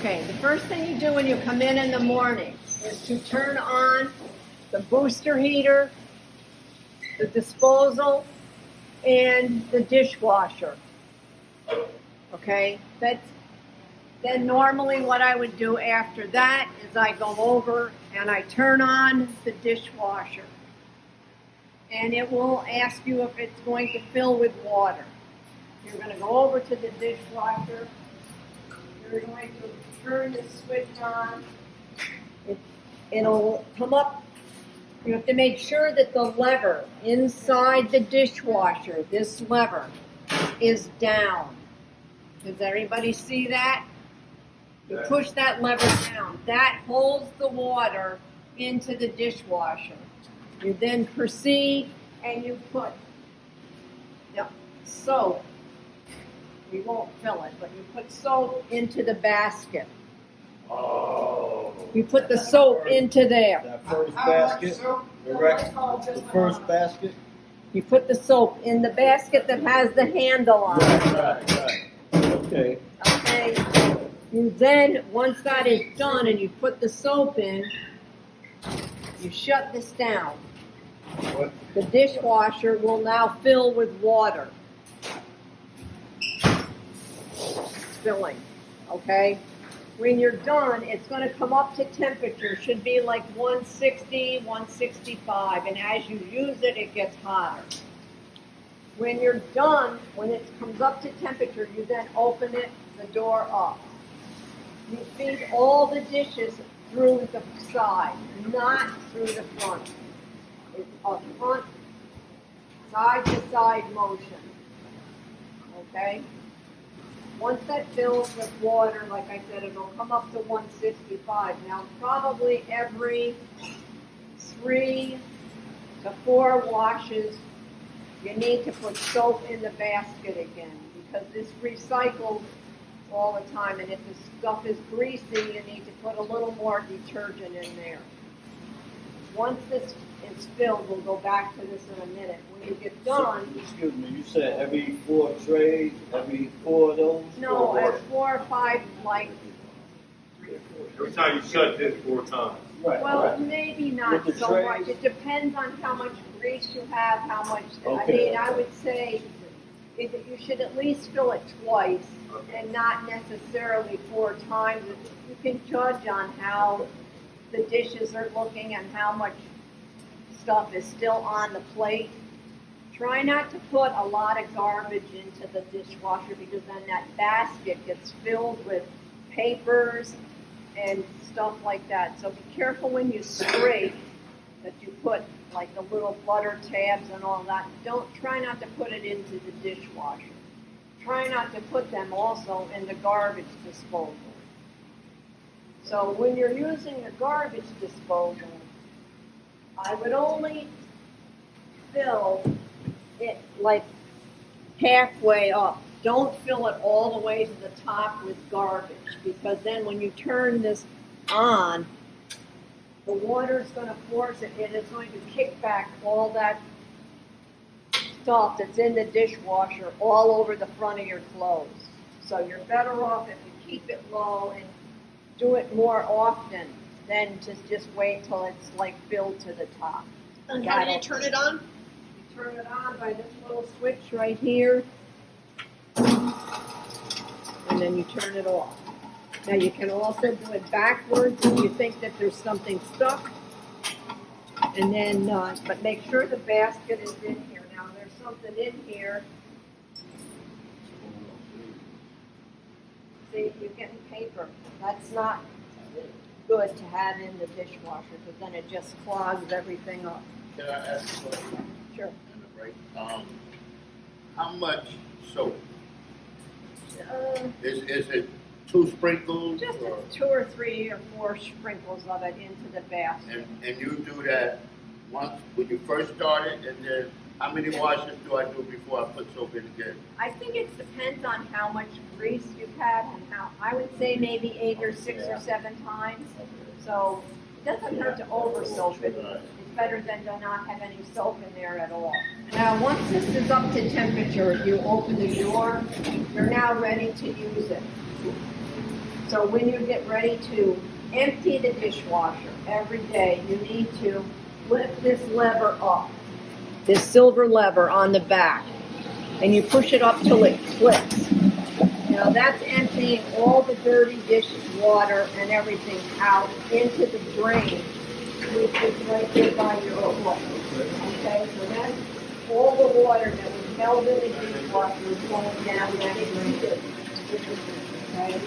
Okay, the first thing you do when you come in the morning is to turn on the booster heater, the disposal, and the dishwasher. Okay, then normally what I would do after that is I go over and I turn on the dishwasher. And it will ask you if it's going to fill with water. You're going to go over to the dishwasher. You're going to turn the switch on. It'll come up. You have to make sure that the lever inside the dishwasher, this lever, is down. Does everybody see that? You push that lever down. That holds the water into the dishwasher. You then proceed and you put soap. We won't fill it, but you put soap into the basket. Oh. You put the soap into there. That first basket, the first basket. You put the soap in the basket that has the handle on it. Right. Okay. Okay. You then, once that is done and you put the soap in, you shut this down. What? The dishwasher will now fill with water. It's filling, okay? When you're done, it's going to come up to temperature. Should be like 160, 165, and as you use it, it gets hotter. When you're done, when it comes up to temperature, you then open it, the door up. You feed all the dishes through the side, not through the front. It's a front, side-to-side motion, okay? Once that fills with water, like I said, it'll come up to 165. Now, probably every 3 to 4 washes, you need to put soap in the basket again because this recycles all the time, and if the stuff is greasy, you need to put a little more detergent in there. Once this is filled, we'll go back to this in a minute. When you get done... So, excuse me, you said every 4 trays, every 4 of those? No, at 4 or 5, like... Every time you shut this 4 times. Right. Well, maybe not With the so trays? much. It depends on how much grease you have, how much... Okay. I mean, I would say you should at least fill it twice and not necessarily 4 times. You can judge on how the dishes are looking and how much stuff is still on the plate. Try not to put a lot of garbage into the dishwasher because then that basket gets filled with papers and stuff like that. So be careful when you scrape that you put like the little butter tabs and all that. Try not to put it into the dishwasher. Try not to put them also in the garbage disposal. So when you're using the garbage disposal, I would only fill it like halfway up. Don't fill it all the way to the top with garbage because then when you turn this on, the water is going to force it. It is going to kick back all that stuff that's in the dishwasher all over the front of your clothes. So you're better off if you keep it low and do it more often than to just wait till it's like filled to the top. And how do you turn it on? You turn it on by this little switch right here, and then you turn it off. Now you can also do it backwards if you think that there's something stuck, and then, but make sure the basket is in here. Now there's something in here. See, you're getting paper. That's not good to have in the dishwasher because then it just clogs everything up. Can I ask a question? Sure. How much soap? Uh, Is it 2 sprinkles? Just or, 2 or 3 or 4 sprinkles of it into the basket. and you do that once when you first start it, and then how many washes do I do before I put soap in again? I think it depends on how much grease you've had and how, I would say maybe 8 or 6 or 7 times. So it doesn't hurt to over soap it. It's better than to not have any soap in there at all. Now once this is up to temperature, if you open the door, you're now ready to use it. So when you get ready to empty the dishwasher every day, you need to lift this lever up, this silver lever on the back, and you push it up till it clicks. Now that's emptying all the dirty dish water and everything out into the drain, which is right there by your overflow. Okay, so that's all the water that was held in the dishwasher is going down that drain. Okay,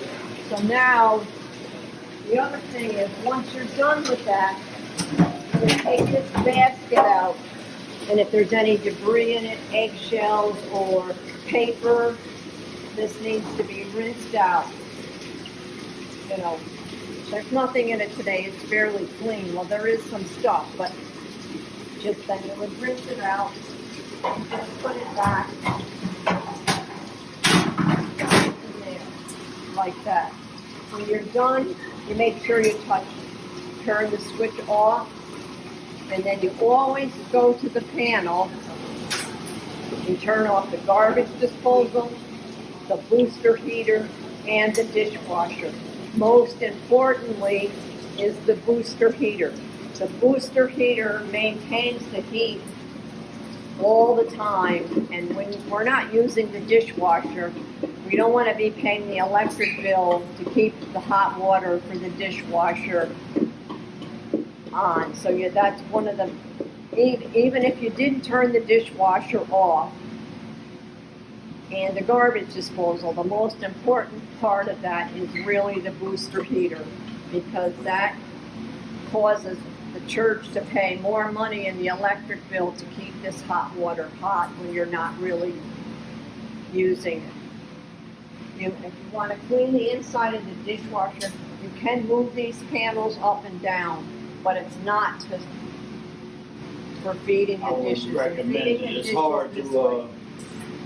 so now the other thing is, once you're done with that, you take this basket out, and if there's any debris in it, eggshells or paper, this needs to be rinsed out. You know, there's nothing in it today, it's fairly clean. Well, there is some stuff, but just then you would rinse it out, and just put it back in there, like that. When you're done, you make sure you turn the switch off, and then you always go to the panel and turn off the garbage disposal, the booster heater, and the dishwasher. Most importantly is the booster heater. The booster heater maintains the heat all the time, and when we're not using the dishwasher, we don't want to be paying the electric bill to keep the hot water for the dishwasher on. So that's one of the, even if you didn't turn the dishwasher off and the garbage disposal, the most important part of that is really the booster heater, because that causes the church to pay more money in the electric bill to keep this hot water hot when you're not really using it. If you want to clean the inside of the dishwasher, you can move these panels up and down, but it's not for feeding I the would dishes. recommend Feeding it. the It's dishes hard this to, way.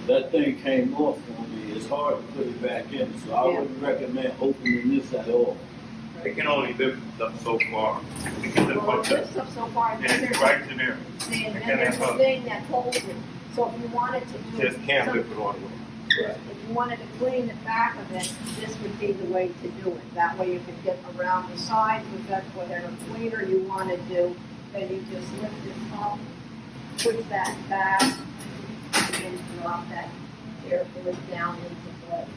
that thing came off on me. It's hard to put it back in, so I Yeah. wouldn't recommend opening this at all. It can only lift up so far. It can lift Well, up it lifts up so far, and then and there's right to there. See, and It then can there's a lift up. thing that holds it. So if you wanted to do Just can't some- lift it all the way. if you wanted to clean the back of it, this would be the way to do it. That way you could get around the sides with that, whatever cleaner you want to do. Then you just lift this up, push that back, and drop that air fluid down into place.